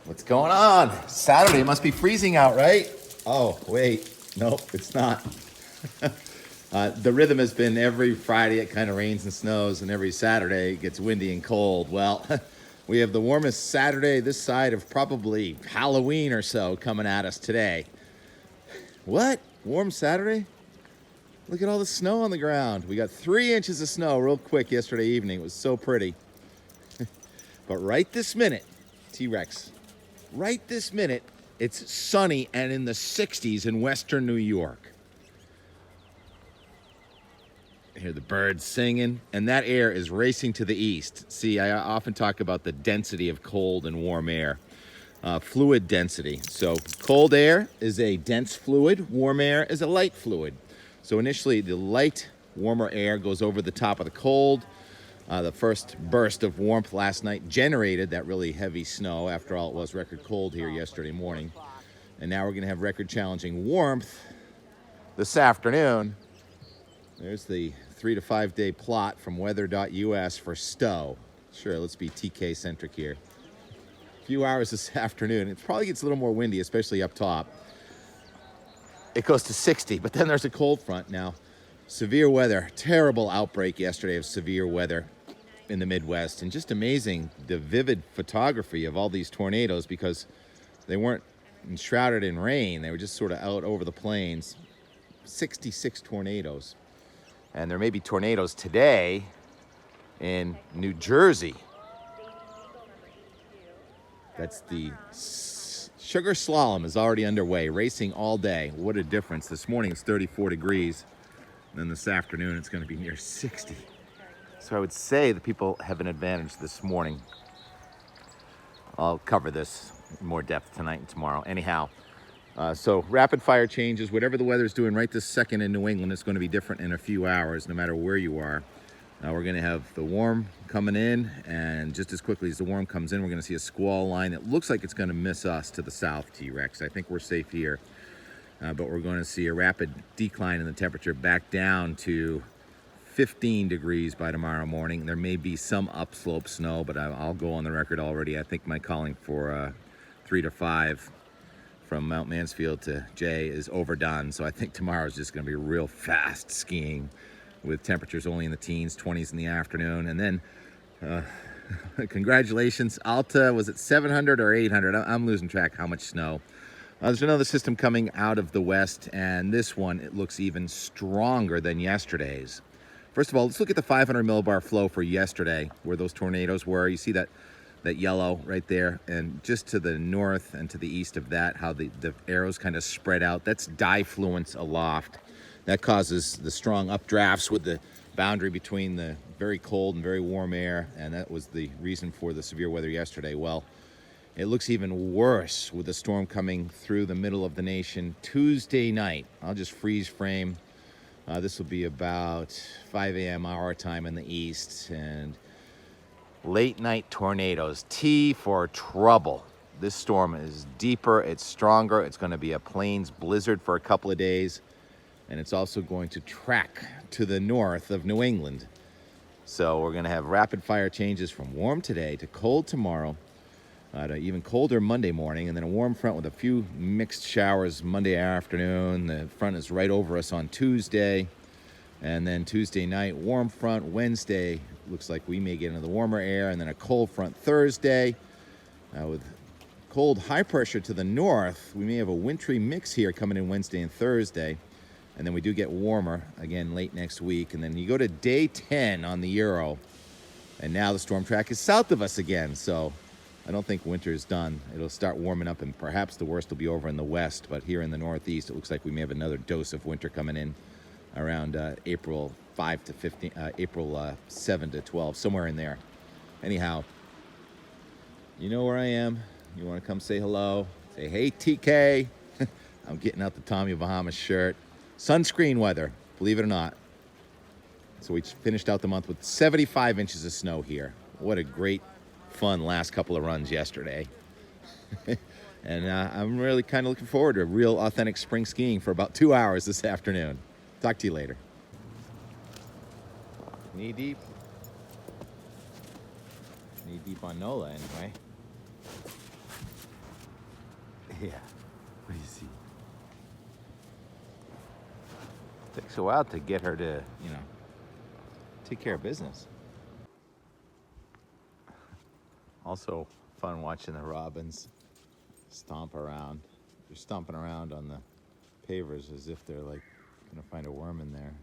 What's going on? Saturday, it must be freezing out, right? Oh, wait. Nope, it's not. The rhythm has been every Friday it kind of rains and snows, and every Saturday it gets windy and cold. Well, we have the warmest Saturday this side of probably Halloween or so coming at us today. What? Warm Saturday? Look at all the snow on the ground. We got 3 inches of snow real quick yesterday evening. It was so pretty. But right this minute, T-Rex, right this minute, it's sunny and in the 60s in western New York. I hear the birds singing, and that air is racing to the east. See, I often talk about the density of cold and warm air. Fluid density. So cold air is a dense fluid, warm air is a light fluid. So initially the light, warmer air goes over the top of the cold. The first burst of warmth last night generated that really heavy snow. After all, it was record cold here yesterday morning. And now we're going to have record challenging warmth this afternoon. There's the 3 to 5 day plot from weather.us for Stowe. Sure, let's be TK centric here. A few hours this afternoon. It probably gets a little more windy, especially up top. It goes to 60, but then there's a cold front now. Severe weather, terrible outbreak yesterday of severe weather in the Midwest, and just amazing the vivid photography of all these tornadoes because they weren't enshrouded in rain. They were just sort of out over the plains. 66 tornadoes. And there may be tornadoes today in New Jersey. That's the Sugar Slalom is already underway, racing all day. What a difference. This morning it's 34 degrees. And then this afternoon it's going to be near 60. So I would say the people have an advantage this morning. I'll cover this in more depth tonight and tomorrow. Anyhow, so rapid fire changes. Whatever the weather's doing right this second in New England, it's going to be different in a few hours, no matter where you are. Now we're going to have the warm coming in, and just as quickly as the warm comes in, we're going to see a squall line that looks like it's going to miss us to the south, T-Rex. I think we're safe here, but we're going to see a rapid decline in the temperature back down to 15 degrees by tomorrow morning. There may be some upslope snow, but I'll go on the record already. I think my calling for 3 to 5 from Mount Mansfield to Jay is overdone. So I think tomorrow is just going to be real fast skiing with temperatures only in the teens, 20s in the afternoon. And then congratulations, Alta, was it 700 or 800? I'm losing track how much snow. There's another system coming out of the west, and this one, it looks even stronger than yesterday's. First of all, let's look at the 500 millibar flow for yesterday, where those tornadoes were. You see that yellow right there, and just to the north and to the east of that, how the arrows kind of spread out. That's difluence aloft. That causes the strong updrafts with the boundary between the very cold and very warm air, and that was the reason for the severe weather yesterday. Well, it looks even worse with the storm coming through the middle of the nation Tuesday night. I'll just freeze frame. This will be about 5 a.m. our time in the east, and late night tornadoes. T for trouble. This storm is deeper, it's stronger, it's going to be a plains blizzard for a couple of days, and it's also going to track to the north of New England. So we're going to have rapid fire changes from warm today to cold tomorrow, to even colder Monday morning, and then a warm front with a few mixed showers Monday afternoon. The front is right over us on Tuesday, and then Tuesday night, warm front. Wednesday, looks like we may get into the warmer air, and then a cold front Thursday. With cold high pressure to the north, we may have a wintry mix here coming in Wednesday and Thursday, and then we do get warmer again late next week. And then you go to day 10 on the Euro, and now the storm track is south of us again, so I don't think winter is done. It'll start warming up, and perhaps the worst will be over in the west. But here in the northeast, it looks like we may have another dose of winter coming in around April 5 to 15, April 7 to 12, somewhere in there. Anyhow, you know where I am. You want to come say hello? Say, hey, TK. I'm getting out the Tommy Bahamas shirt. Sunscreen weather, believe it or not. So we finished out the month with 75 inches of snow here. What a great fun last couple of runs yesterday. And I'm really kind of looking forward to real authentic spring skiing for about 2 hours this afternoon. Talk to you later. Knee deep. Knee deep on NOLA anyway. Yeah. What do you see? Takes a while to get her to, take care of business. Also fun watching the robins stomp around. They're stomping around on the pavers as if they're like gonna find a worm in there.